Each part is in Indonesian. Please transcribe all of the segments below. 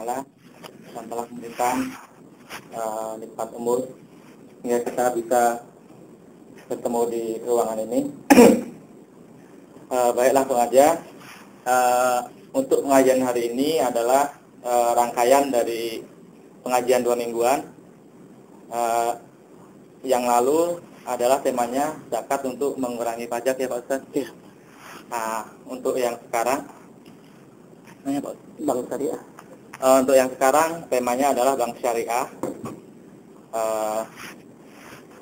Taala yang telah memberikan nikmat umur hingga kita bisa bertemu di ruangan ini. Baik, langsung aja. Untuk pengajian hari ini adalah rangkaian dari pengajian 2 mingguan. Yang lalu adalah temanya zakat untuk mengurangi pajak, ya Pak Ustaz. Ya. Nah, untuk yang sekarang, Bank Syariah. Untuk yang sekarang temanya adalah Bank Syariah.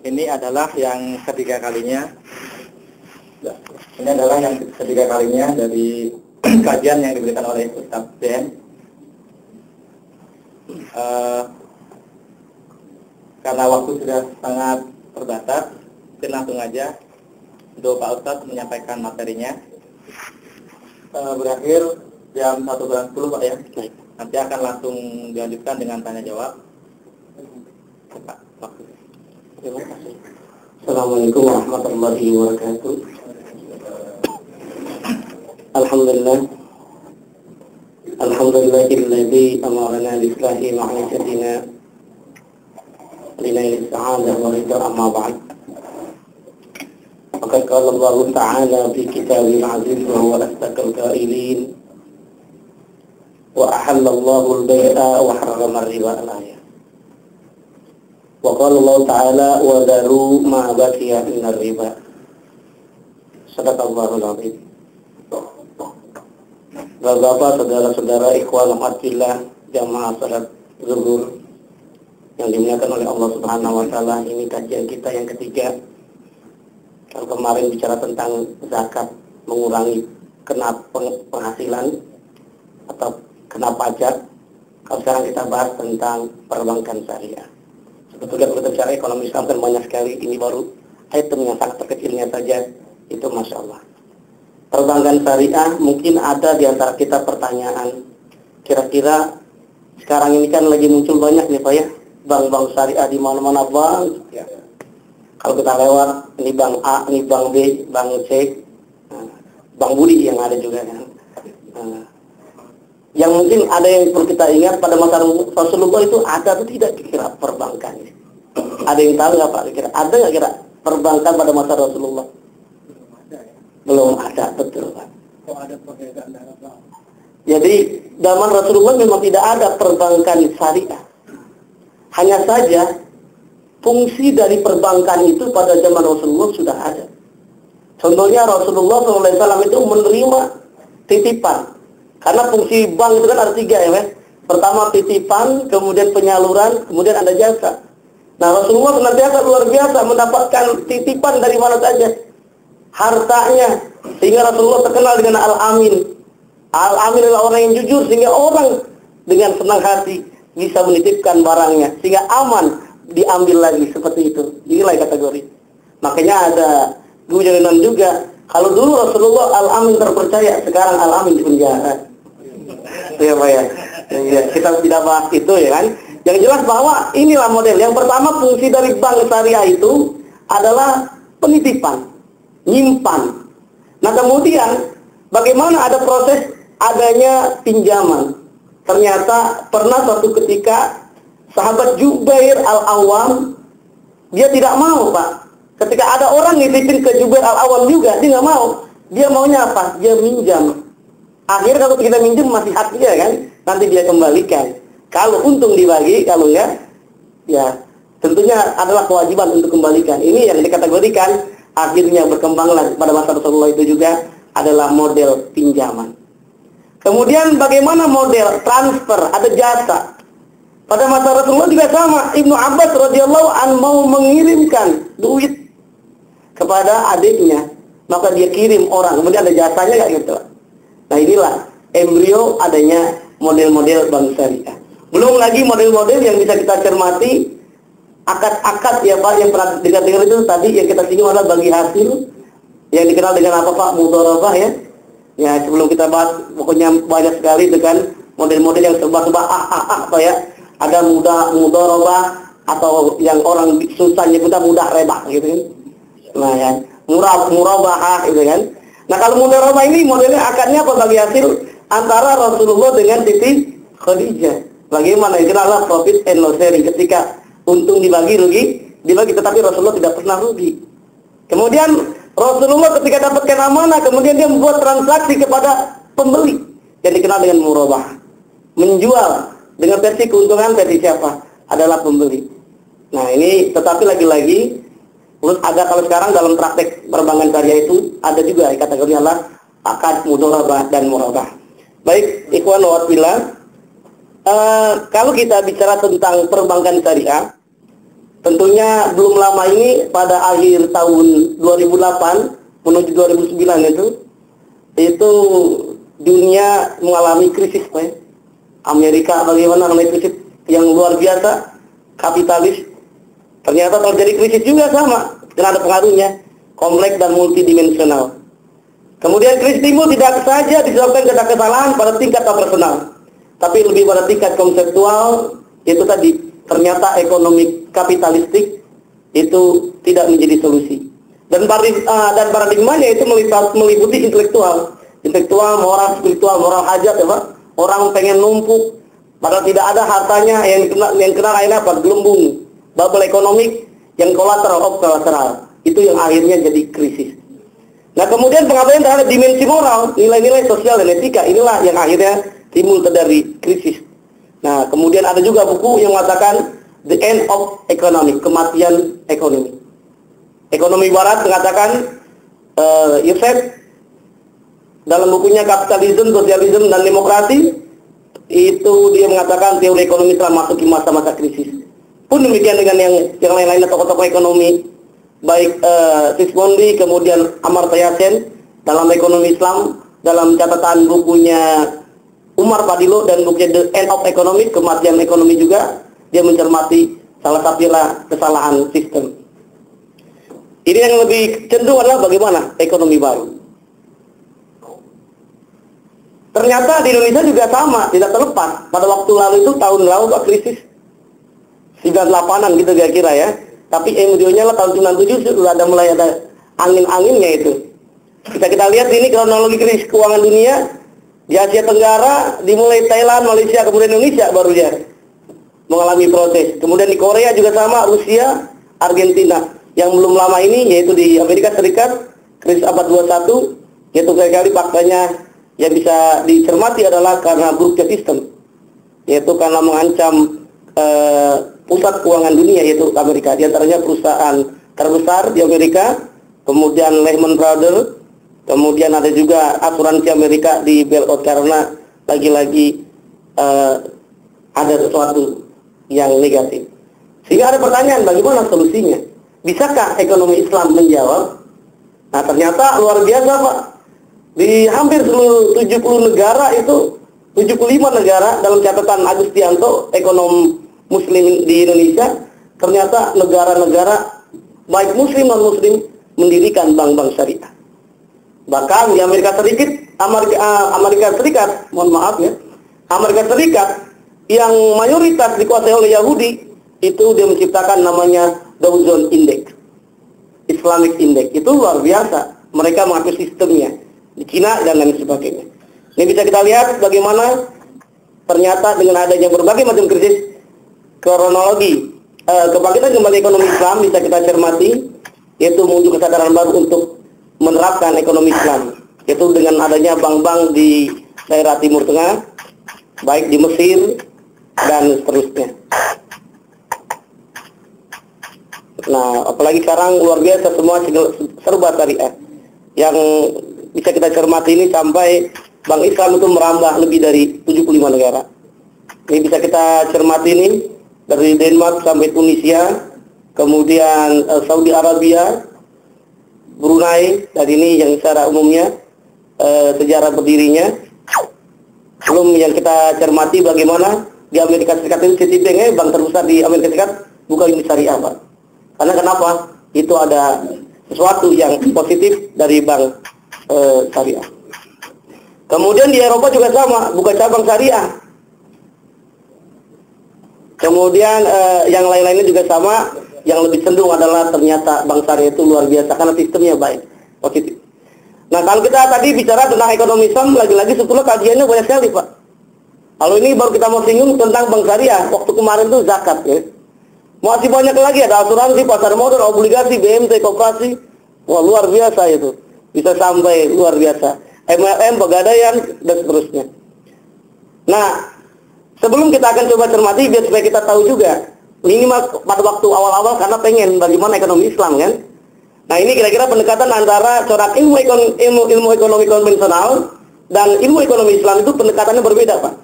Ini adalah yang ketiga kalinya. Ini adalah yang ketiga kalinya dari kajian yang diberikan oleh Ustaz Ben. Karena waktu sudah sangat terbatas, mungkin langsung aja untuk Pak Ustaz menyampaikan materinya. Berakhir jam 1:10 Pak ya. Baik. Nanti akan langsung dilanjutkan dengan tanya jawab. Pak, waktu. Terima kasih. Assalamualaikum warahmatullahi wabarakatuh. Alhamdulillah. Alhamdulillahilladzi amarna bislahi ma'isyatina linail sa'adah wa ridha amma ba'd. Faqad qala Allah Ta'ala fi kitabil aziz wa huwa asdaqul qailin wa ahalla Allahu al-bai'a wa harrama ar-riba al-ayah. Wa qala Allah Ta'ala wa daru ma baqiya minar riba. Sadaqallahul azim. Bapak-bapak, saudara-saudara, ikhwan fillah, jamaah salat zuhur yang dimuliakan oleh Allah Subhanahu wa taala, ini kajian kita yang ketiga. Kalau kemarin bicara tentang zakat, mengurangi kena penghasilan atau kena pajak, kalau sekarang kita bahas tentang perbankan syariah. Sebetulnya kalau kita bicara ekonomi Islam kan banyak sekali, ini baru item yang sangat terkecilnya saja, itu Masya Allah. Perbankan syariah, mungkin ada di antara kita pertanyaan, kira-kira sekarang ini kan lagi muncul banyak nih Pak ya, bank-bank syariah di mana-mana bank. Ya. Kalau kita lewat, ini bank A, ini bank B, bank C, bank Budi yang ada juga kan. Yang mungkin ada yang perlu kita ingat, pada masa Rasulullah itu ada atau tidak kira perbankan? Ada yang tahu nggak Pak? Kira ada nggak kira perbankan pada masa Rasulullah? Belum ada, betul Pak. Kok ada perbedaan dalam bank? Jadi zaman Rasulullah memang tidak ada perbankan syariah. Hanya saja fungsi dari perbankan itu pada zaman Rasulullah sudah ada. Contohnya Rasulullah SAW itu menerima titipan. Karena fungsi bank itu kan ada 3 ya Mas. Pertama titipan, kemudian penyaluran, kemudian ada jasa. Nah Rasulullah senantiasa luar biasa mendapatkan titipan dari mana saja. Hartanya, sehingga Rasulullah terkenal dengan Al-Amin. Al-Amin adalah orang yang jujur, sehingga orang dengan senang hati bisa menitipkan barangnya, sehingga aman diambil lagi, seperti itu. Inilah kategori. Makanya ada guyonan juga, kalau dulu Rasulullah Al-Amin terpercaya, sekarang Al-Amin di penjara. Ya Pak ya. Ya, kita tidak bahas itu ya kan. Yang jelas bahwa inilah model. Yang pertama, fungsi dari bank syariah itu adalah penitipan, nyimpan. Nah kemudian bagaimana ada proses adanya pinjaman? Ternyata pernah suatu ketika sahabat Jubair Al-Awwam, dia tidak mau Pak. Ketika ada orang nitipin ke Jubair Al-Awwam juga, dia nggak mau. Dia maunya apa? Dia minjam. Akhirnya kalau kita minjam masih hak dia kan, nanti dia kembalikan. Kalau untung dibagi, kalau enggak, ya tentunya adalah kewajiban untuk kembalikan. Ini yang dikategorikan akhirnya berkembanglah pada masa Rasulullah itu juga adalah model pinjaman. Kemudian bagaimana model transfer, ada jasa. Pada masa Rasulullah juga sama. Ibnu Abbas radhiyallahu an mau mengirimkan duit kepada adiknya, maka dia kirim orang, kemudian ada jasanya kayak gitu. Nah inilah embrio adanya model-model bank syariah. Belum lagi model-model yang bisa kita cermati, akad-akad ya Pak, yang pernah dengar itu tadi yang kita singgung adalah bagi hasil, yang dikenal dengan apa Pak? Mudharabah ya. Ya sebelum kita bahas, pokoknya banyak sekali dengan model-model yang serba-serba Pak ya. Ada mudharabah atau yang orang susah nyebutnya mudah rebah gitu kan. Nah ya, murabahah gitu kan. Nah kalau mudharabah ini modelnya akadnya apa bagi hasil antara Rasulullah dengan Siti Khadijah. Bagaimana itu adalah profit and loss sharing, ketika untung dibagi, rugi dibagi, tetapi Rasulullah tidak pernah rugi. Kemudian Rasulullah ketika dapatkan amanah, kemudian dia membuat transaksi kepada pembeli yang dikenal dengan murabah, menjual dengan versi keuntungan versi siapa? Adalah pembeli. Nah ini, tetapi lagi-lagi ada, kalau sekarang dalam praktek perbankan syariah itu ada juga kategori adalah akad mudharabah dan murabah. Baik, ikhwan wa fillah, kalau kita bicara tentang perbankan syariah, tentunya belum lama ini pada akhir tahun 2008 menuju 2009 itu dunia mengalami krisis, Pak. Amerika bagaimana mengalami krisis yang luar biasa, kapitalis. Ternyata terjadi krisis juga sama, karena ada pengaruhnya, kompleks dan multidimensional. Kemudian krisis timbul tidak saja disebabkan karena kesalahan pada tingkat operasional, tapi lebih pada tingkat konseptual. Itu tadi, ternyata ekonomi kapitalistik itu tidak menjadi solusi. Dan paradigmanya itu meliputi intelektual, moral, spiritual, moral hajat, ya Pak. Orang pengen numpuk, padahal tidak ada hartanya, yang kenal akhirnya apa? Gelembung, bubble ekonomik, yang collateral of collateral. Itu yang akhirnya jadi krisis. Nah kemudian pengabaian terhadap dimensi moral, nilai-nilai sosial dan etika, inilah yang akhirnya timbul dari krisis. Nah kemudian ada juga buku yang mengatakan The End of Economic, kematian ekonomi. Ekonomi Barat mengatakan, Yosef dalam bukunya Kapitalisme, Sosialisme, dan Demokrasi, itu dia mengatakan teori ekonomi telah masuk ke masa-masa krisis. Pun demikian dengan yang lain-lainnya, tokoh-tokoh ekonomi, baik Sismondi, kemudian Amartya Sen dalam ekonomi Islam, dalam catatan bukunya Umar Fadilo dan bukunya The End of Economic, kematian ekonomi juga, dia mencermati salah satu kesalahan sistem. Ini yang lebih cenderung adalah bagaimana ekonomi baru. Ternyata di Indonesia juga sama, tidak terlepas. Pada waktu lalu itu, tahun lalu krisis 98-an gitu kira-kira ya. Tapi kemudiannya lah tahun 97 sudah mulai ada angin-anginnya itu. Kita lihat ini kronologi krisis keuangan dunia di Asia Tenggara, dimulai Thailand, Malaysia, kemudian Indonesia baru dia mengalami proses. Kemudian di Korea juga sama, Rusia, Argentina. Yang belum lama ini yaitu di Amerika Serikat, krisis abad 21, yaitu sekali faktanya yang bisa dicermati adalah karena buruknya sistem, yaitu karena mengancam pusat keuangan dunia, yaitu Amerika. Di antaranya perusahaan terbesar di Amerika, kemudian Lehman Brothers, kemudian ada juga asuransi Amerika di bailout karena lagi-lagi ada sesuatu yang negatif. Sehingga ada pertanyaan, bagaimana solusinya? Bisakah ekonomi Islam menjawab? Nah ternyata luar biasa Pak. Di hampir seluruh 70 negara itu, 75 negara dalam catatan Agustianto, ekonom Muslim di Indonesia, ternyata negara-negara baik Muslim dan Muslim mendirikan bank-bank syariah. Bahkan di Amerika Serikat, mohon maaf ya, Amerika Serikat yang mayoritas dikuasai oleh Yahudi, itu dia menciptakan namanya Dow Jones Index, Islamic Index. Itu luar biasa. Mereka mengatur sistemnya di Cina dan lain sebagainya. Ini bisa kita lihat bagaimana ternyata dengan adanya berbagai macam krisis, kronologi kebangkitan kembali ekonomi Islam bisa kita cermati, yaitu muncul kesadaran baru untuk menerapkan ekonomi Islam, yaitu dengan adanya bank-bank di daerah Timur Tengah, baik di Mesir dan seterusnya. Nah, apalagi sekarang luar biasa, semua serba syariah. Yang bisa kita cermati ini sampai Bank Islam itu merambah lebih dari 75 negara. Ini bisa kita cermati ini dari Denmark sampai Tunisia, kemudian Saudi Arabia, Brunei, dan ini yang secara umumnya sejarah berdirinya. Belum yang kita cermati bagaimana di Amerika Serikat itu Citibank, bank terbesar di Amerika Serikat, bukan unit syariah Pak. Karena kenapa? Itu ada sesuatu yang positif dari bank syariah. Kemudian di Eropa juga sama, buka cabang syariah. Kemudian yang lain-lainnya juga sama, yang lebih cenderung adalah ternyata bank syariah itu luar biasa karena sistemnya baik, positif. Nah kalau kita tadi bicara tentang ekonomi Islam, lagi-lagi sebetulnya kajiannya banyak sekali Pak. Kalau ini baru kita mau singgung tentang bank syariah. Waktu kemarin tuh zakat ya. Masih banyak lagi, ada asuransi, pasar modal, obligasi, BMT, koperasi. Wah, luar biasa itu. Bisa sampai luar biasa. MLM, pegadaian, dan seterusnya. Nah, sebelum kita akan coba cermati, biar supaya kita tahu juga. Minimal pada waktu awal-awal karena pengen bagaimana ekonomi Islam kan. Nah, ini kira-kira pendekatan antara corak ilmu ekonomi konvensional dan ilmu ekonomi Islam itu pendekatannya berbeda, Pak.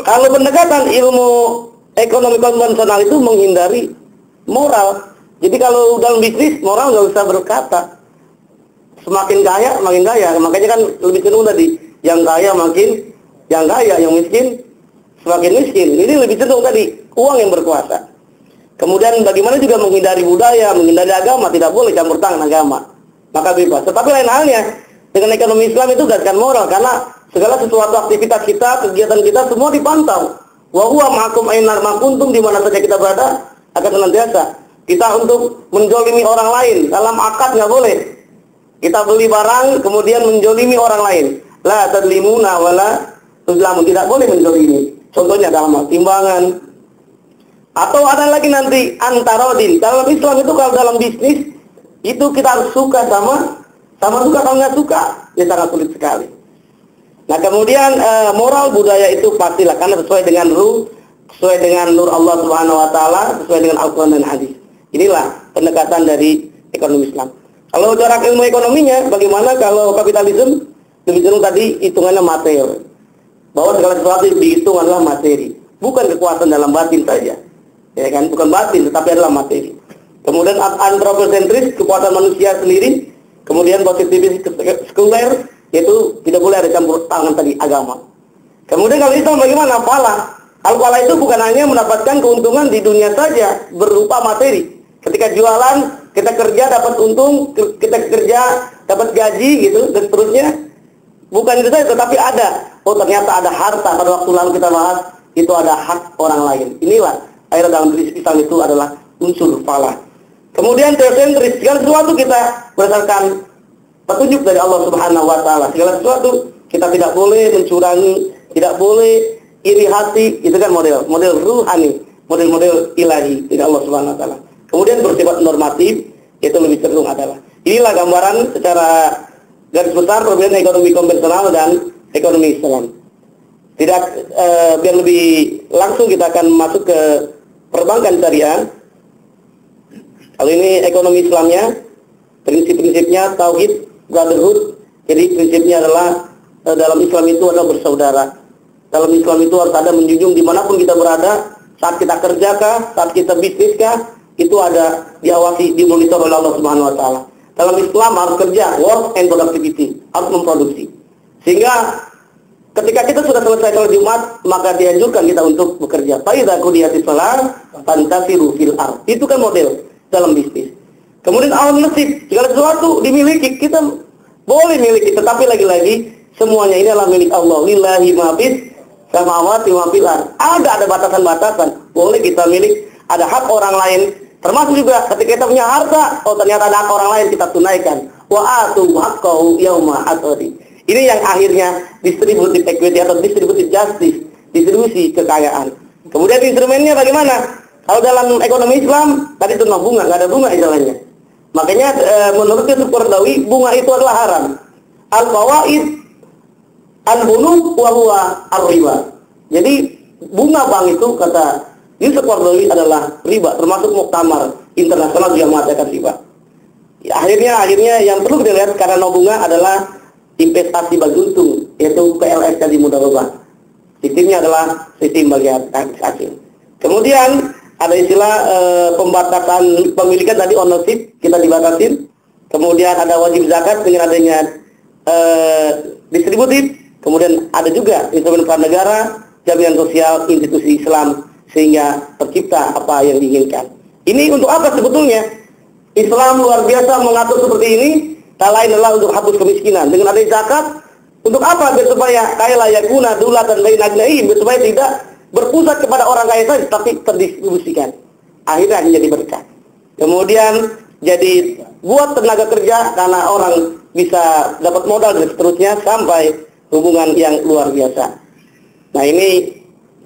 Kalau pendekatan ilmu ekonomi konvensional itu menghindari moral. Jadi kalau dalam bisnis, moral nggak usah berkata. Semakin kaya, makin kaya. Makanya kan lebih cenderung tadi, yang kaya makin yang kaya, yang miskin semakin miskin. Ini lebih cenderung tadi, uang yang berkuasa. Kemudian bagaimana juga menghindari budaya, menghindari agama, tidak boleh campur tangan agama. Maka bebas. Tetapi lain halnya, dengan ekonomi Islam itu berdasarkan moral, karena segala sesuatu aktivitas kita, kegiatan kita semua dipantau. Wa huwa ma'akum aina ma kuntum, di mana saja kita berada akan senantiasa. Kita untuk menjolimi orang lain dalam akad nggak boleh. Kita beli barang kemudian menjolimi orang lain. La tadlimuna wala tuzlamun, tidak boleh menjolimi. Contohnya dalam timbangan. Atau ada lagi nanti antarodin. Dalam Islam itu kalau dalam bisnis itu kita harus suka sama suka, kalau nggak suka ya sangat sulit sekali. Nah, kemudian moral budaya itu pastilah karena sesuai dengan nur Allah Subhanahu wa taala, sesuai dengan Al-Qur'an dan hadis. Inilah pendekatan dari ekonomi Islam. Kalau corak ilmu ekonominya bagaimana kalau kapitalisme? Lebih cenderung tadi hitungannya materi. Bahwa segala sesuatu dihitung adalah materi, bukan kekuatan dalam batin saja. Ya kan, bukan batin tetapi adalah materi. Kemudian antropocentris, kekuatan manusia sendiri. Kemudian positivis sekuler, yaitu tidak boleh ada campur tangan tadi agama. Kemudian kalau Islam bagaimana? Falah. Al-falah itu bukan hanya mendapatkan keuntungan di dunia saja berupa materi. Ketika jualan, kita kerja dapat untung, kita kerja dapat gaji gitu dan seterusnya. Bukan itu saja, tetapi ada. Oh, ternyata ada harta. Pada waktu lalu kita bahas itu ada hak orang lain. Inilah akhirnya dalam prinsip Islam itu adalah unsur falah. Kemudian teosentris, segala sesuatu kita berdasarkan petunjuk dari Allah Subhanahu wa taala. Segala sesuatu kita tidak boleh mencurangi, tidak boleh iri hati, itu kan model ruhani, model ilahi dari Allah Subhanahu wa taala. Kemudian bersifat normatif, itu lebih cenderung adalah. Inilah gambaran secara garis besar perbedaan ekonomi konvensional dan ekonomi Islam. Tidak biar lebih langsung kita akan masuk ke perbankan syariah. Kalau ini ekonomi Islamnya, prinsip-prinsipnya tauhid, brotherhood. Jadi prinsipnya adalah dalam Islam itu adalah bersaudara. Dalam Islam itu harus ada menjunjung dimanapun kita berada, saat kita kerjakah, saat kita bisniskah, itu ada diawasi, dimonitor oleh Allah Subhanahu wa taala. Dalam Islam harus kerja, work and productivity, harus memproduksi. Sehingga ketika kita sudah selesai sholat Jumat, maka dianjurkan kita untuk bekerja. Fa idza qudiyatis shalah fantasiru fil ardh. Itu kan model dalam bisnis. Kemudian al-nasib, segala sesuatu dimiliki, kita boleh miliki, tetapi lagi-lagi semuanya ini adalah milik Allah. Lillahi ma fis samawati wa fil ardh. Ada batasan-batasan. Boleh kita milik, ada hak orang lain. Termasuk juga ketika kita punya harta, oh ternyata ada hak orang lain, kita tunaikan. Wa atu haqqahu yauma hasadi. Ini yang akhirnya distributive equity atau distributive justice, distribusi kekayaan. Kemudian instrumennya bagaimana? Kalau dalam ekonomi Islam, tadi itu bunga, nggak ada bunga istilahnya. Makanya menurut Yusuf Qaradawi, bunga itu adalah haram. Al-fawaid al-bunuk wa huwa ar-riba. Jadi bunga bank itu kata Yusuf Qaradawi adalah riba, termasuk muktamar internasional juga mengatakan riba. Ya, akhirnya yang perlu dilihat karena bunga adalah investasi bagi untung, yaitu PLS tadi mudharabah. Sistemnya adalah sistem bagi hasil. Kemudian ada istilah pembatasan pemilikan tadi, ownership kita dibatasin. Kemudian ada wajib zakat dengan adanya distributif. Kemudian ada juga instrumen peran negara, jaminan sosial, institusi Islam, sehingga tercipta apa yang diinginkan. Ini untuk apa sebetulnya? Islam luar biasa mengatur seperti ini. Tak lain adalah untuk hapus kemiskinan. Dengan adanya zakat, untuk apa? Biar supaya kaya layakuna dulatan bainagnaihim, biar supaya tidak berpusat kepada orang kaya saja, tapi terdistribusikan. Akhirnya menjadi berkah. Kemudian jadi buat tenaga kerja karena orang bisa dapat modal dan seterusnya sampai hubungan yang luar biasa. Nah ini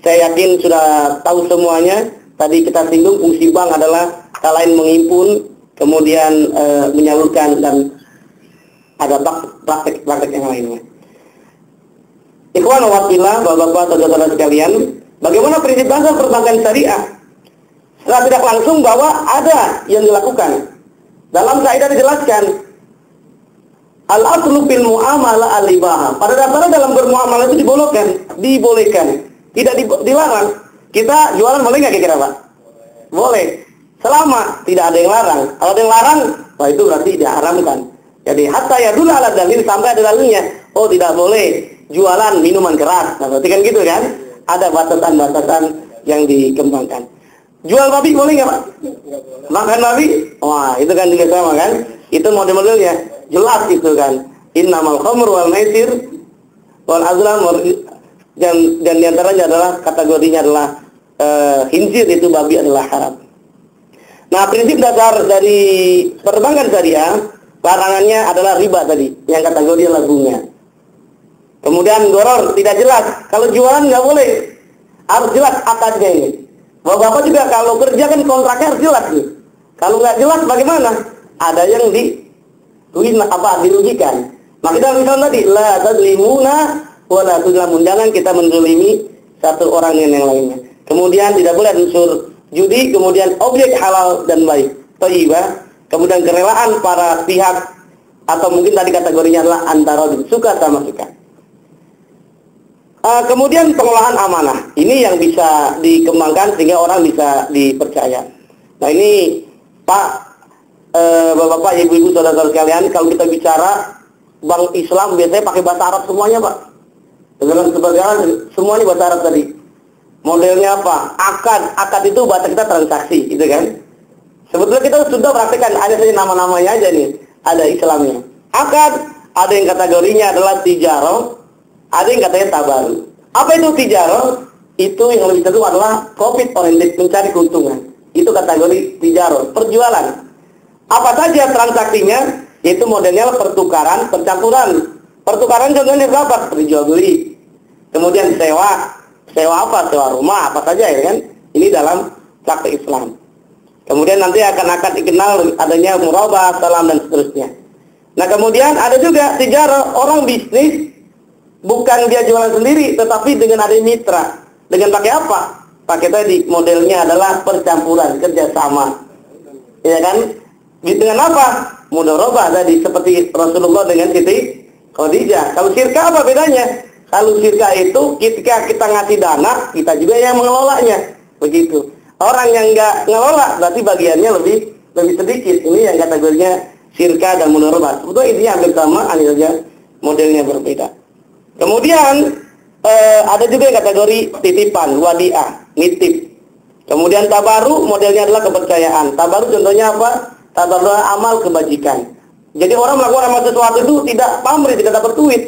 saya yakin sudah tahu semuanya. Tadi kita singgung fungsi bank adalah selain menghimpun, kemudian menyalurkan dan ada praktek-praktek yang lainnya. Ikhwan wa fillah, bapak-bapak, saudara-saudara sekalian, bagaimana prinsip dasar perbankan syariah? Secara tidak langsung bahwa ada yang dilakukan. Dalam kaidah dijelaskan al-aslu fil muamalah al-ibaha. Pada dasarnya dalam bermuamalah itu dibolehkan, tidak dilarang. Kita jualan boleh nggak kira-kira Pak? Boleh. Selama tidak ada yang larang. Kalau ada yang larang, wah itu berarti diharamkan. Jadi hatta ya dulu ala dalil, sampai ada dalilnya. Oh tidak boleh jualan minuman keras. Nah, berarti kan gitu kan? Ada batasan-batasan yang dikembangkan. Jual babi boleh nggak Pak? Makan babi? Wah itu kan juga sama kan? Itu model-modelnya. Jelas itu kan. Innamal khamru wal maisir wal azlam dan diantaranya adalah kategorinya adalah khinzir, itu babi adalah haram. Nah prinsip dasar dari perbankan syariah, larangannya adalah riba tadi, yang kategori adalah bunga. Kemudian goror, tidak jelas. Kalau jualan nggak boleh, harus jelas akadnya ini. Bapak-bapak juga kalau kerja kan kontraknya harus jelas nih. Kalau nggak jelas bagaimana? Ada yang dirugikan. Maka kita misalnya tadi, la tadlimuna wala tuzlamun, jangan kita menzalimi satu orang dengan yang lainnya. Kemudian tidak boleh unsur judi, kemudian objek halal dan baik, thayyibah, kemudian kerelaan para pihak, atau mungkin tadi kategorinya adalah antara suka sama suka. Kemudian pengolahan amanah, ini yang bisa dikembangkan sehingga orang bisa dipercaya. Nah ini Pak, Bapak, Ibu-ibu, saudara-saudara sekalian, kalau kita bicara bank Islam biasanya pakai bahasa Arab semuanya Pak. Dengan sebagian semuanya bahasa Arab tadi. Modelnya apa? Akad itu bahasa kita transaksi, gitu kan? Sebetulnya kita sudah praktekkan, ada saja nama-namanya aja nih, ada Islamnya. Akad, ada yang kategorinya adalah tijarah, ada yang katanya tabaru. Apa itu tijarah? Itu yang lebih tentu adalah profit oriented, mencari keuntungan. Itu kategori tijarah, perjualan. Apa saja transaksinya? Yaitu modelnya pertukaran, percampuran. Pertukaran contohnya berapa? Seperti jual beli. Kemudian sewa apa? Sewa rumah, apa saja ya kan? Ini dalam praktek Islam. Kemudian nanti akan dikenal adanya murabah, salam dan seterusnya. Nah kemudian ada juga tijarah, orang bisnis bukan dia jualan sendiri, tetapi dengan ada mitra. Dengan pakai apa? Pakai tadi modelnya adalah percampuran, kerjasama. Ya kan? Dengan apa? Mudharabah tadi, seperti Rasulullah dengan Siti Khadijah. Kalau syirka apa bedanya? Kalau syirka itu ketika kita ngasih dana, kita juga yang mengelolanya. Begitu. Orang yang nggak ngelola berarti bagiannya lebih sedikit. Ini yang kategorinya syirka dan mudharabah. Sebetulnya intinya hampir sama, hanya saja modelnya berbeda. Kemudian ada juga yang kategori titipan, wadiah, nitip. Kemudian tabaru, modelnya adalah kepercayaan. Tabaru contohnya apa? Tabaru amal kebajikan. Jadi orang melakukan amal sesuatu itu tidak pamrih, tidak dapat duit.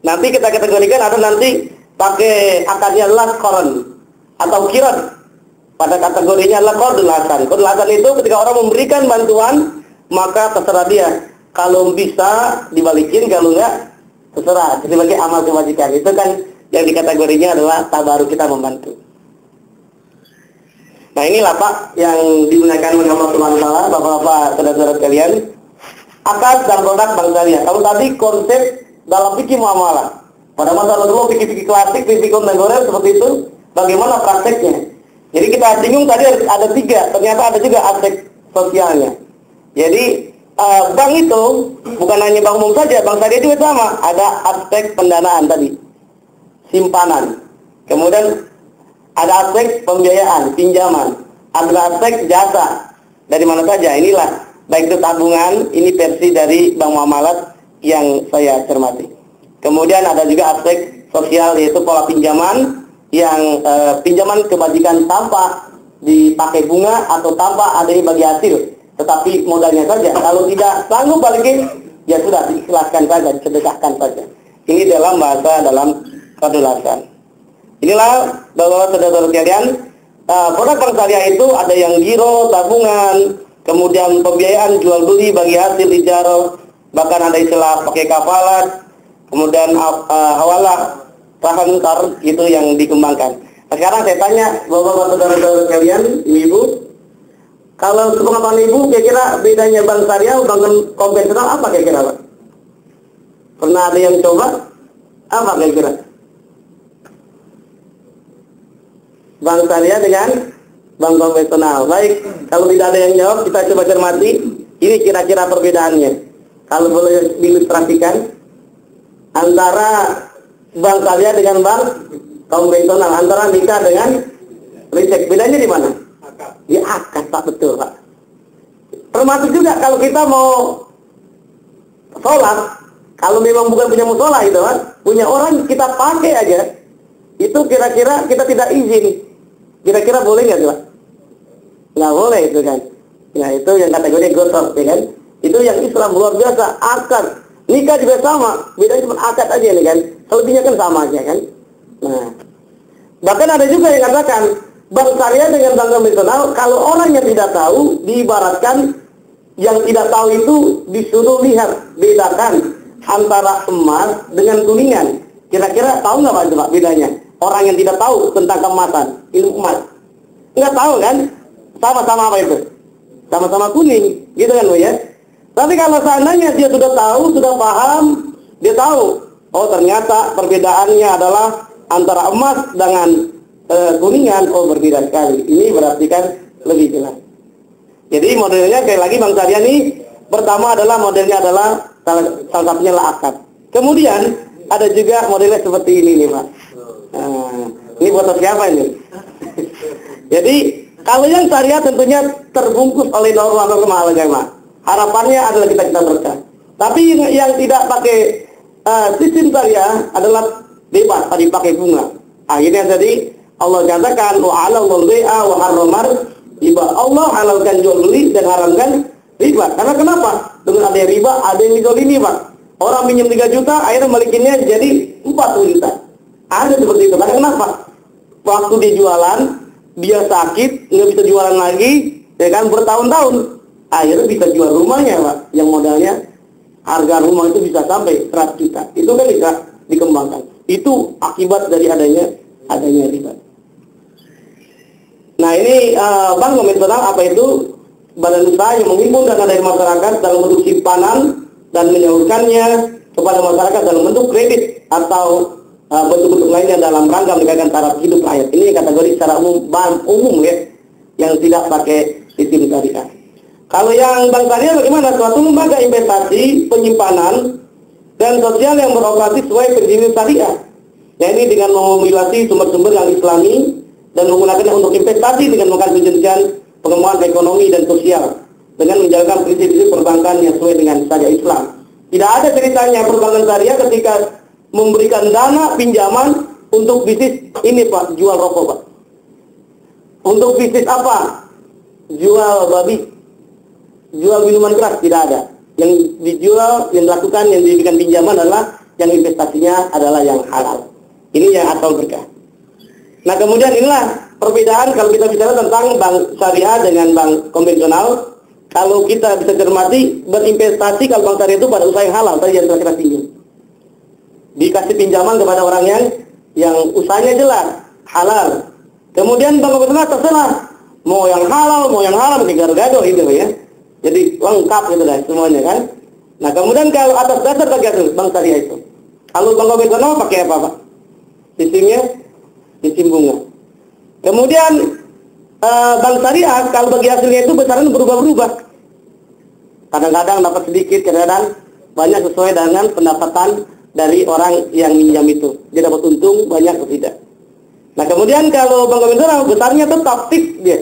Nanti kita kategorikan ada nanti pakai akadnya adalah koron atau kirat. Pada kategorinya adalah qardul hasan. Qardul hasan itu ketika orang memberikan bantuan, maka terserah dia. Kalau bisa dibalikin, kalau enggak terserah. Jadi bagi amal kebajikan. Itu kan yang dikategorinya adalah tabaru, kita membantu. Nah inilah Pak yang digunakan oleh Allah Subhanahu wa taala, Bapak-bapak, saudara-saudara sekalian. Akad dan produk bank syariah. Kalau tadi konsep dalam fikih muamalah. Pada masa lalu fikih-fikih klasik, fikih kontemporer seperti itu, bagaimana prakteknya? Jadi kita singgung tadi ada 3, ternyata ada juga aspek sosialnya. Jadi bank itu bukan hanya bank umum saja, bank syariah juga sama. Ada aspek pendanaan tadi, simpanan. Kemudian ada aspek pembiayaan, pinjaman. Ada aspek jasa. Dari mana saja? Inilah, baik itu tabungan, ini versi dari bank muamalat yang saya cermati. Kemudian ada juga aspek sosial, yaitu pola pinjaman yang pinjaman kebajikan tanpa dipakai bunga atau tanpa adanya bagi hasil, tetapi modalnya saja. Kalau tidak sanggup balikin, ya sudah diikhlaskan saja, disedekahkan saja. Ini dalam bahasa dalam qardul hasan. Inilah bahwa saudara-saudara sekalian, produk bank syariah itu ada yang giro, tabungan, kemudian pembiayaan, jual beli bagi hasil ijarah, bahkan ada istilah pakai kafalat, kemudian hawalah, saham kar itu yang dikembangkan. Nah, sekarang saya tanya bapak-bapak saudara-saudara sekalian, ibu, kalau sepengetahuan ibu, kira-kira bedanya bank syariah, bank konvensional apa kira-kira, Pak? Pernah ada yang coba? Apa kira-kira? Bank syariah dengan bank konvensional. Baik, kalau tidak ada yang jawab, kita coba cermati. Ini kira-kira perbedaannya. Kalau boleh diilustrasikan antara bank syariah dengan bank konvensional, antara nikah dengan risek, bedanya di mana? Di akad, Pak, betul, Pak. Termasuk juga kalau kita mau sholat, kalau memang bukan punya musola itu, Pak, punya orang kita pakai aja, itu kira-kira kita tidak izin. Kira-kira boleh nggak, Pak? Nggak boleh itu kan. Nah, itu yang kategori gosok, ya kan? Itu yang Islam luar biasa, akad. Nikah juga sama, bedanya cuma akad aja nih kan. Selebihnya kan sama aja kan. Nah, bahkan ada juga yang katakan bank syariah dengan bank konvensional, kalau orang yang tidak tahu, diibaratkan yang tidak tahu itu disuruh lihat, bedakan antara emas dengan kuningan. Kira-kira tahu nggak Pak coba bedanya? Orang yang tidak tahu tentang keemasan, ilmu emas, nggak tahu kan? Sama-sama apa itu? Sama-sama kuning, gitu kan Bu ya? Tapi kalau seandainya dia sudah tahu, sudah paham, dia tahu, oh ternyata perbedaannya adalah antara emas dengan kuningan, oh berbeda sekali. Ini berarti kan lebih jelas. Jadi modelnya kayak lagi Bank Syariah ini, pertama adalah modelnya adalah salah satunya lah akad. Kemudian ada juga modelnya seperti ini nih Pak. Nah, ini foto siapa ini? Jadi kalau yang syariah tentunya terbungkus oleh norma-norma agama. Harapannya adalah kita berkah. Tapi yang tidak pakai sistem syariah adalah bebas, tadi pakai bunga. Akhirnya jadi Allah katakan wa 'alal bai'a wa harramar riba. Allah halalkan jual beli dan haramkan riba. Karena kenapa? Dengan ada riba, ada yang dizalimi, Pak. Orang pinjam 3 juta, akhirnya balikinnya jadi 40 juta. Ada seperti itu. Karena kenapa? Waktu dia jualan, dia sakit, nggak bisa jualan lagi, ya kan, bertahun-tahun. Akhirnya bisa jual rumahnya, Pak. Yang modalnya, harga rumah itu bisa sampai 100 juta. Itu kan bisa dikembangkan. Itu akibat dari adanya riba. Nah ini bank konvensional apa itu? Badan usaha yang menghimpun dana dari masyarakat dalam bentuk simpanan dan menyalurkannya kepada masyarakat dalam bentuk kredit atau bentuk-bentuk lainnya dalam rangka meningkatkan taraf hidup rakyat. Ini kategori secara umum ya, yang tidak pakai sistem syariah. Kalau yang bank syariah bagaimana? Suatu lembaga investasi, penyimpanan, dan sosial yang beroperasi sesuai prinsip syariah. Ya, ini dengan memobilisasi sumber-sumber yang islami dan menggunakannya untuk investasi dengan mengkonsentrasikan pengembangan ekonomi dan sosial dengan menjalankan prinsip-prinsip perbankan yang sesuai dengan syariah Islam. Tidak ada ceritanya perbankan syariah ketika memberikan dana pinjaman untuk bisnis ini Pak, jual rokok Pak. Untuk bisnis apa? Jual babi, jual minuman keras, tidak ada. Yang dijual, yang dilakukan, yang diberikan pinjaman adalah yang investasinya adalah yang halal. Ini yang asal berkah. Nah kemudian inilah perbedaan kalau kita bicara tentang bank syariah dengan bank konvensional. Kalau kita bisa cermati, berinvestasi kalau bank syariah itu pada usaha yang halal, tadi yang telah kita singgung. Dikasih pinjaman kepada orang yang usahanya jelas, halal. Kemudian bank konvensional terserah, mau yang halal, mau yang haram, digado-gado itu ya. Jadi lengkap gitu lah semuanya kan. Nah kemudian kalau atas dasar bagaimana bank syariah itu? Kalau bank konvensional pakai apa Pak? Sistemnya sistem bunga. Kemudian bank syariah kalau bagi hasilnya itu besaran berubah-ubah. Kadang-kadang dapat sedikit, kadang-kadang banyak sesuai dengan pendapatan dari orang yang minjam itu. Dia dapat untung banyak atau tidak. Nah kemudian kalau bank konvensional besarnya tetap fix dia.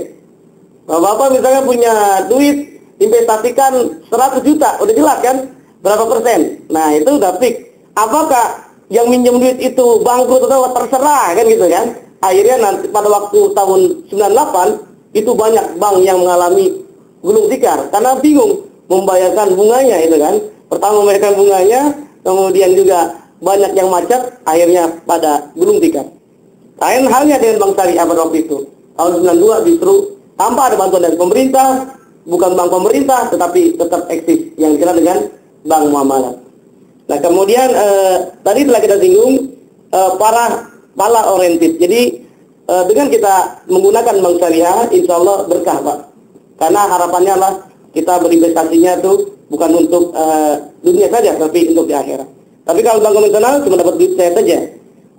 Bapak misalnya punya duit, investasikan 100 juta, udah jelas kan berapa persen. Nah itu udah fix. Apakah yang minjem duit itu bangkrut atau terserah kan gitu kan. Akhirnya nanti pada waktu tahun 98 itu banyak bank yang mengalami gulung tikar karena bingung membayarkan bunganya itu kan. Pertama membayarkan bunganya, kemudian juga banyak yang macet, akhirnya pada gulung tikar. Lain halnya dengan bank syariah pada waktu itu. Tahun 92 justru tanpa ada bantuan dari pemerintah, bukan bank pemerintah tetapi tetap eksis yang dikenal dengan bank muamalah. Nah kemudian tadi telah kita singgung pala oriented. Jadi dengan kita menggunakan bank syariah, insya Allah berkah, Pak. Karena harapannya lah kita berinvestasinya tuh bukan untuk dunia saja, tapi untuk di akhirat. Tapi kalau bank konvensional cuma dapat duit saya saja.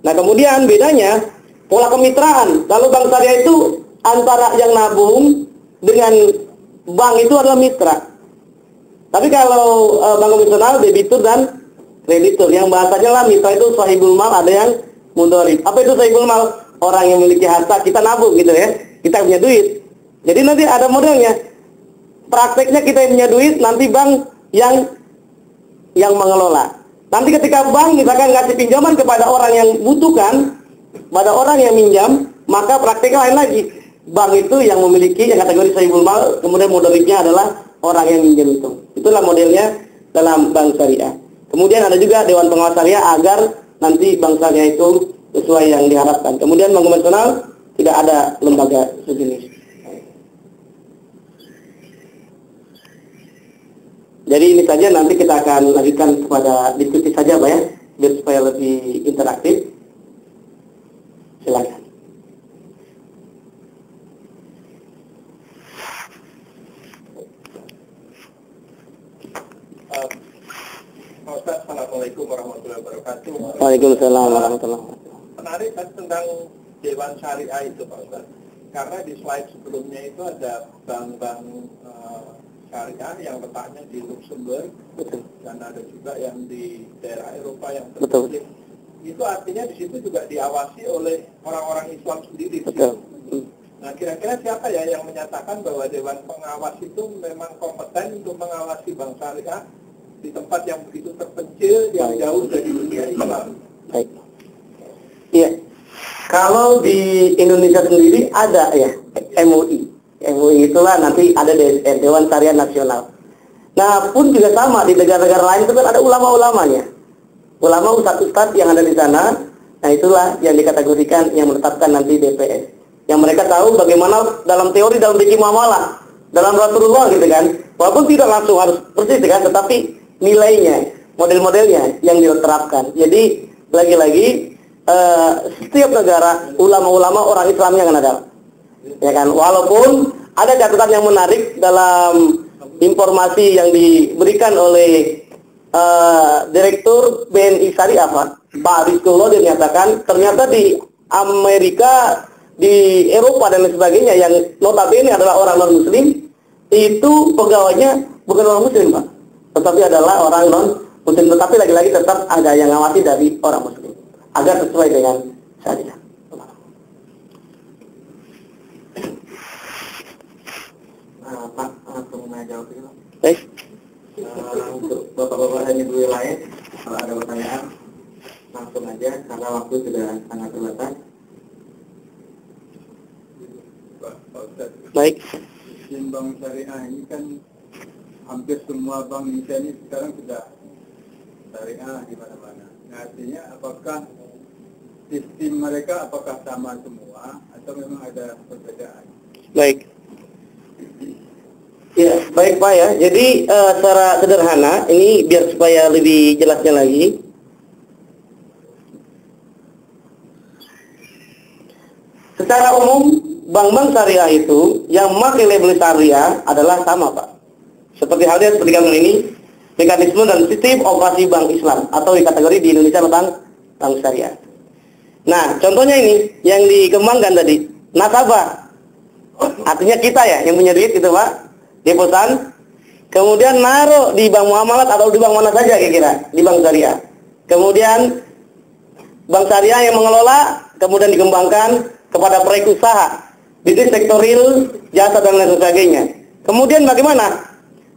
Nah, kemudian bedanya pola kemitraan. Kalau bank syariah itu antara yang nabung dengan bank itu adalah mitra. Tapi kalau bank konvensional debitur dan kreditur. Yang bahasanya lah mitra itu sahibul mal, ada yang mudharib. Apa itu sahibul mal? Orang yang memiliki harta, kita nabung gitu ya. Kita punya duit. Jadi nanti ada modelnya. Prakteknya kita yang punya duit, nanti bank yang mengelola. Nanti ketika bank misalkan ngasih pinjaman kepada orang yang butuhkan, pada orang yang minjam, maka prakteknya lain lagi. Bank itu yang memiliki yang kategori sahibul mal, kemudian mudharibnya adalah orang yang minjam itu. Itulah modelnya dalam bank syariah. Kemudian ada juga dewan pengawas syariah agar nanti bank syariah itu sesuai yang diharapkan. Kemudian bank konvensional tidak ada lembaga sejenis. Jadi ini saja, nanti kita akan lanjutkan kepada diskusi saja, Pak ya, biar supaya lebih interaktif. Silakan. Assalamualaikum warahmatullahi wabarakatuh. Waalaikumsalam warahmatullahi wabarakatuh. Menarik kan tentang Dewan Syariah itu, Pak Ustaz. Karena di slide sebelumnya itu ada bank-bank syariah yang letaknya di Luxembourg, Betul. dan ada juga yang di daerah Eropa yang Betul. terpencil. Itu artinya di situ juga diawasi oleh orang-orang Islam sendiri. Betul. Nah, kira-kira siapa ya yang menyatakan bahwa Dewan Pengawas itu memang kompeten untuk mengawasi bank syariah di tempat yang begitu terpencil, yang jauh dari dunia Islam? Baik. Iya. Kalau di Indonesia sendiri ada ya MUI. MUI itulah nanti ada Dewan Syariah Nasional. Nah, pun juga sama di negara-negara lain itu kan ada ulama-ulamanya. Ulama ustadz-ustadz yang ada di sana. Nah, itulah yang dikategorikan yang menetapkan nanti DPS. Yang mereka tahu bagaimana dalam teori, dalam fikih muamalah, dalam Rasulullah gitu kan. Walaupun tidak langsung harus persis kan, tetapi nilainya, model-modelnya yang diterapkan. Jadi lagi-lagi setiap negara ulama-ulama orang Islam yang ada. Ya kan, walaupun ada catatan yang menarik dalam informasi yang diberikan oleh Direktur BNI Syariah Pak Rizkullah, dia menyatakan ternyata di Amerika, di Eropa dan lain sebagainya yang notabene adalah orang non muslim, itu pegawainya bukan orang muslim, Pak, tetapi adalah orang non muslim, tetapi lagi-lagi tetap ada yang ngawasi dari orang muslim agar sesuai dengan syariah. Pak, langsung menjawab itu. Baik. Untuk bapak-bapak yang dulu lain, kalau ada pertanyaan langsung aja karena waktu sudah sangat terbatas. Pak Ustaz, Baik. sistem bank syariah ini kan hampir semua bank Indonesia ini sekarang sudah syariah di mana-mana. Nah, artinya apakah sistem mereka apakah sama semua atau memang ada perbedaan? Baik. Ya, baik Pak ya. Jadi secara sederhana ini biar supaya lebih jelasnya lagi. Secara umum bank-bank syariah itu yang memakai label syariah adalah sama, Pak. Seperti halnya seperti kamu ini, mekanisme dan sistem operasi bank Islam atau di kategori di Indonesia tentang bank syariah. Nah, contohnya ini yang dikembangkan tadi, nasabah. Artinya kita ya yang punya duit gitu, Pak. Deposan, kemudian naruh di bank muamalat atau di bank mana saja kira-kira, di bank syariah. Kemudian bank syariah yang mengelola, kemudian dikembangkan kepada proyek usaha, bisnis sektoril, jasa dan lain sebagainya. Kemudian bagaimana?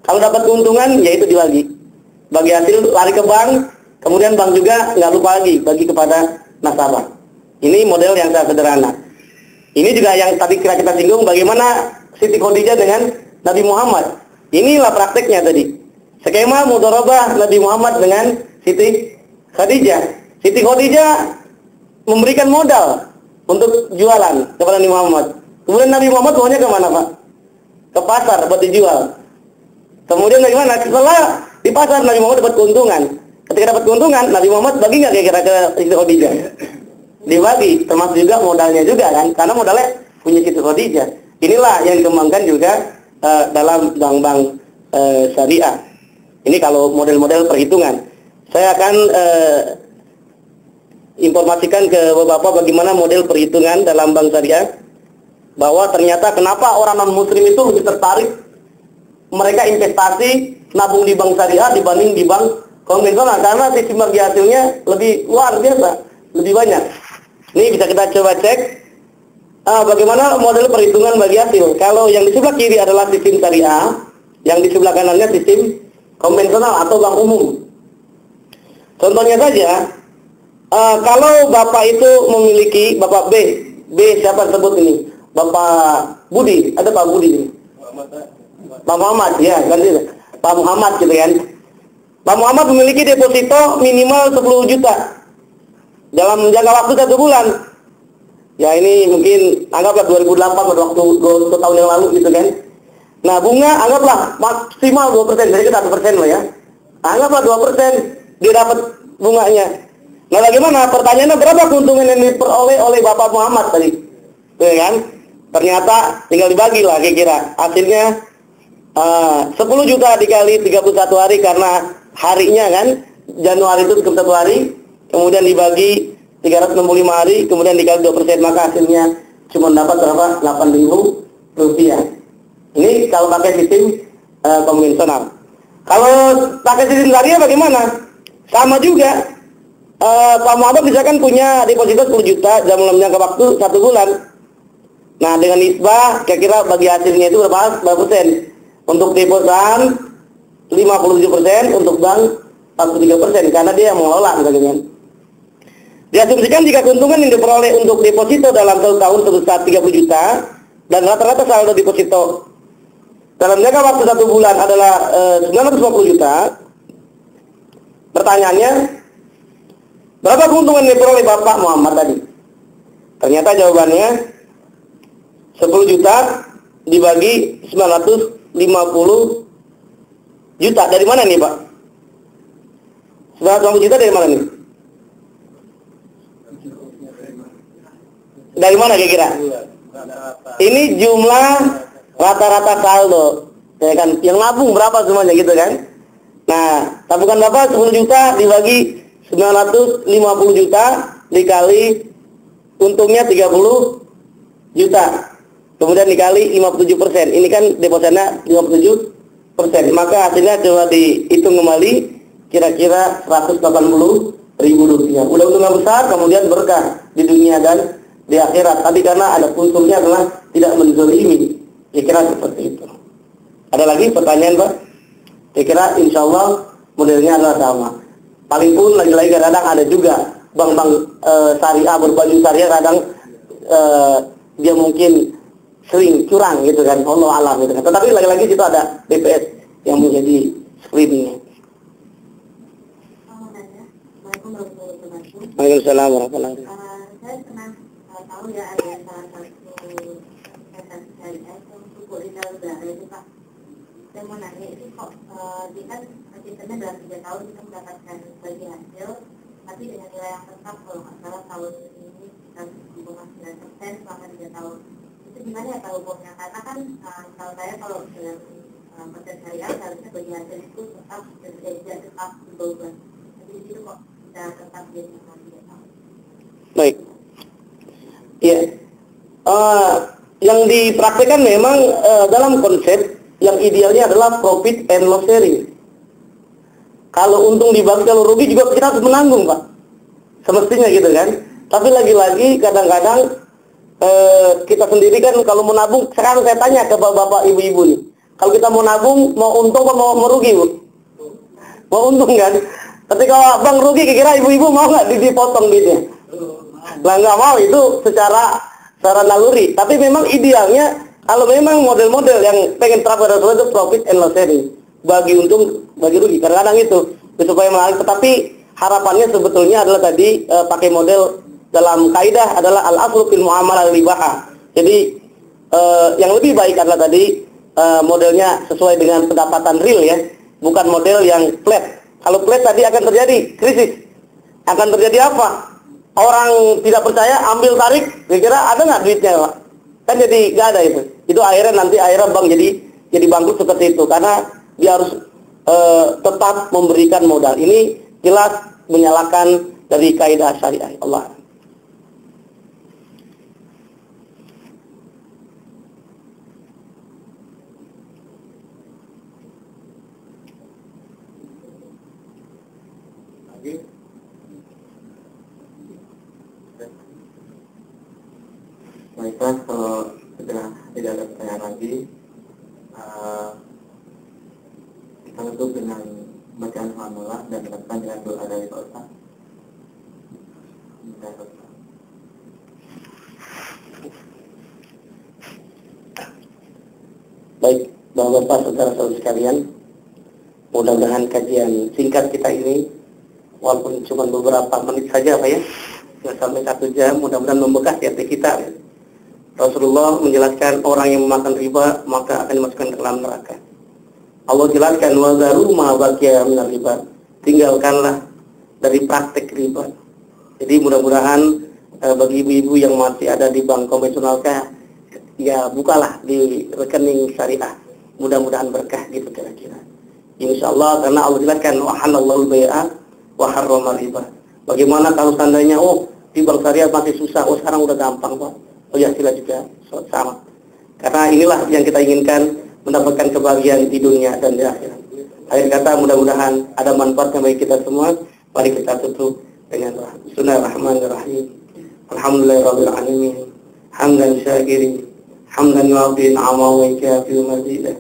Kalau dapat keuntungan, yaitu dibagi. Bagi hasil lari ke bank, kemudian bank juga nggak lupa lagi bagi kepada nasabah. Ini model yang sangat sederhana. Ini juga yang tadi kita singgung, bagaimana Siti Khadijah dengan Nabi Muhammad. Inilah prakteknya tadi. Skema mudharabah Nabi Muhammad dengan Siti Khadijah. Siti Khadijah memberikan modal untuk jualan kepada Nabi Muhammad. Kemudian Nabi Muhammad maunya ke mana, Pak? Ke pasar buat dijual. Kemudian bagaimana? Setelah di pasar Nabi Muhammad dapat keuntungan. Ketika dapat keuntungan, Nabi Muhammad bagi nggak kira-kira ke Siti Khadijah? Dibagi, termasuk juga modalnya juga kan, karena modalnya punya Siti Khadijah. Inilah yang dikembangkan juga dalam bank-bank syariah. Ini kalau model-model perhitungan. Saya akan informasikan ke Bapak bagaimana model perhitungan dalam bank syariah, bahwa ternyata kenapa orang non-muslim itu lebih tertarik mereka investasi nabung di bank syariah dibanding di bank konvensional, karena sistem bagi hasilnya lebih luar biasa, lebih banyak. Ini bisa kita coba cek bagaimana model perhitungan bagi hasil. Kalau yang di sebelah kiri adalah sistem syariah, yang di sebelah kanannya sistem konvensional atau bank umum. Contohnya saja, kalau Bapak itu memiliki Bapak B siapa sebut ini? Bapak Budi, ada Pak Budi ini. Pak Muhammad, ya, ganti Pak Muhammad gitu kan. Pak Muhammad memiliki deposito minimal 10 juta dalam jangka waktu 1 bulan. Ya ini mungkin anggaplah 2008 pada waktu 2 tahun yang lalu gitu kan. Nah bunga anggaplah maksimal 2%, jadi kita 1% lah ya. Anggaplah 2% dia dapat bunganya. Nah bagaimana? Pertanyaannya berapa keuntungan yang diperoleh oleh Bapak Muhammad tadi? Ya kan? Ternyata tinggal dibagi lah kira-kira. Hasilnya 10 juta dikali 31 hari karena harinya kan. Januari itu 31 hari. Kemudian dibagi 365 hari. Kemudian dikali 2%. Maka hasilnya cuma dapat berapa? 8.000 rupiah. Ini kalau pakai sistem konvensional. Kalau pakai sistem syariah bagaimana? Sama juga. Pak Muhammad misalkan punya deposito 10 juta dalam jangka waktu 1 bulan. Nah dengan nisbah kira-kira bagi hasilnya itu berapa persen? Untuk deposan 57%, untuk bank 43%, karena dia yang mengelola misalnya. Diasumsikan jika keuntungan yang diperoleh untuk deposito dalam 1 tahun sebesar 30 juta dan rata-rata saldo deposito dalam jangka waktu 1 bulan adalah 950 juta. Pertanyaannya, berapa keuntungan yang diperoleh Bapak Muhammad tadi? Ternyata jawabannya 10 juta dibagi 950 juta. Dari mana nih Pak? 950 juta dari mana nih? Dari mana kira-kira? Ini jumlah rata-rata saldo, ya kan? Yang nabung berapa semuanya gitu kan? Nah, tabungan Bapak 10 juta dibagi 950 juta dikali untungnya 30 juta. Kemudian dikali 57%. Ini kan depositnya 57%. Maka hasilnya coba dihitung kembali, kira-kira 180.000 rupiah. Udah untung besar, kemudian berkah di dunia dan di akhirat. Tadi karena ada unsurnya adalah tidak menzalimi. Kira-kira seperti itu. Ada lagi pertanyaan Pak? Kira-kira insya Allah modelnya adalah sama. Paling pun lagi-lagi kadang ada juga bank-bank syariah berbaju syariah kadang dia mungkin sering curang gitu kan, Allah alam gitu kan. Tetapi lagi-lagi itu ada BPS yang menjadi screeningnya. Waalaikumsalam warahmatullahi wabarakatuh. Saya pernah tahu ya ada salah satu investasi syariah yang suku retail udara itu Pak. Saya mau nanya itu kok dia kan sistemnya dalam 3 tahun kita mendapatkan bagi hasil, tapi dengan nilai yang tetap kalau nggak salah tahun ini kita 7,9% selama 3 tahun. Itu gimana ya Pak hukumnya? Karena kan kalau saya kalau dalam konten syariah harusnya bagi hasil itu tetap berubah. Tapi di situ kok bisa tetap jadi 3 tahun. Baik. Ya. Yang dipraktikkan memang dalam konsep yang idealnya adalah profit and loss sharing. Kalau untung dibagi, kalau rugi juga kita harus menanggung Pak. Semestinya gitu kan. Tapi lagi-lagi kadang-kadang kita sendiri kan kalau mau nabung, sekarang saya tanya ke bapak ibu-ibu nih. Kalau kita mau nabung, mau untung atau mau merugi Bu? Mau untung kan? Tapi kalau bang rugi, kira-kira ibu-ibu mau nggak dipotong duitnya? Lah nggak mau, itu secara naluri. Tapi memang idealnya kalau memang model-model yang pengen terapkan itu profit and loss sharing, bagi untung, bagi rugi. Kadang-kadang itu supaya menarik. Tetapi harapannya sebetulnya adalah tadi pakai model dalam kaidah adalah al-aslu fil muamalah ribaha. Jadi yang lebih baik adalah tadi modelnya sesuai dengan pendapatan real ya, bukan model yang flat. Kalau flat tadi akan terjadi krisis. Akan terjadi apa? Orang tidak percaya, ambil tarik, kira-kira ada nggak duitnya, Pak? Kan jadi nggak ada itu. Itu akhirnya bank jadi bangkrut seperti itu karena dia harus tetap memberikan modal. Ini jelas menyalahkan dari kaidah syariah Allah. Baiklah, kalau sudah tidak ada pertanyaan lagi, kita tutup dengan bacaan hamdalah dan meneruskan dengan doa dari Pak Ustaz. Baik, Bapak-bapak, saudara-saudara sekalian, mudah-mudahan kajian singkat kita ini, walaupun cuma beberapa menit saja, Pak ya, nggak sampai 1 jam, mudah-mudahan membekas di hati kita. Ya. Rasulullah menjelaskan orang yang memakan riba maka akan dimasukkan ke dalam neraka. Allah jelaskan wa zaru ma baqiya min riba. Tinggalkanlah dari praktek riba. Jadi mudah-mudahan bagi ibu-ibu yang masih ada di bank konvensional ya bukalah di rekening syariah. Mudah-mudahan berkah gitu kira-kira. Insyaallah, karena Allah jelaskan wa halallahu bai'a wa harrama riba. Bagaimana kalau seandainya di bank syariah masih susah, sekarang udah gampang, Pak. Ya sila juga sama. Karena inilah yang kita inginkan, mendapatkan kebahagiaan di dunia dan di akhirat. Akhir kata, mudah-mudahan ada manfaatnya bagi kita semua. Mari kita tutup dengan doa. Bismillahirrahmanirrahim. Alhamdulillahirabbil alamin. Hamdan syakirin, hamdan yu'ti ni'amahu wa yukafi mazidah.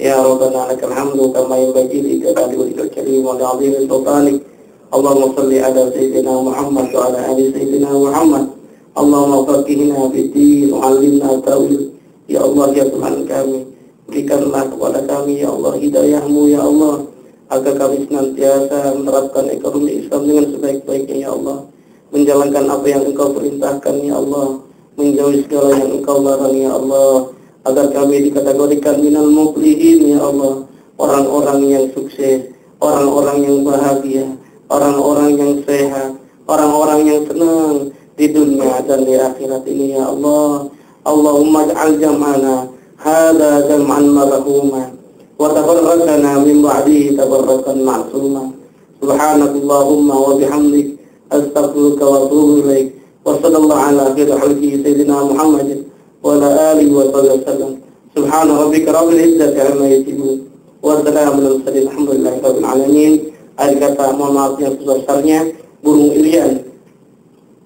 Ya Rabbana lakal hamdu kama yanbaghi li jalali wajhikal karim wa li'azimi sultanik. Allahumma shalli ala sayyidina Muhammad wa ala ali sayyidina Muhammad. Allahumma faqihna fid-din wa 'allimna ta'wil. Ya Allah, ya Tuhan kami, berikanlah kepada kami ya Allah hidayah-Mu ya Allah, agar kami senantiasa menerapkan ekonomi Islam dengan sebaik-baiknya ya Allah, menjalankan apa yang Engkau perintahkan ya Allah, menjauhi segala yang Engkau larang ya Allah, agar kami dikategorikan minal muflihin ya Allah, orang-orang yang sukses, orang-orang yang bahagia, orang-orang yang sehat, orang-orang yang senang di dunia dan di akhirat ini ya Allah. Allahumma ij'al jam'ana hadza jam'an marhuma wa tafarraqna min ba'dihi tafarraqan ma'suma. Subhanakallahumma wa bihamdik astaghfiruka wa atubu ilaik. Wa sallallahu ala khairi sayyidina Muhammadin wa ala alihi wa sallam. Subhana rabbika rabbil izzati amma yasifun wa salamun alal mursalin alhamdulillahi rabbil alamin. Akhir kata, mohon maaf yang sebesar-besarnya, burung Irian,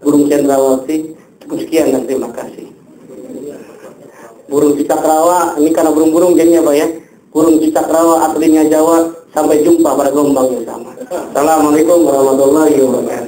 burung cendrawasih. Cukup sekian dan terima kasih. Burung cicakrawa, ini karena burung-burung jadinya Pak ya. Burung cicakrawa aslinya Jawa. Sampai jumpa pada gelombang yang sama. Assalamualaikum warahmatullahi wabarakatuh.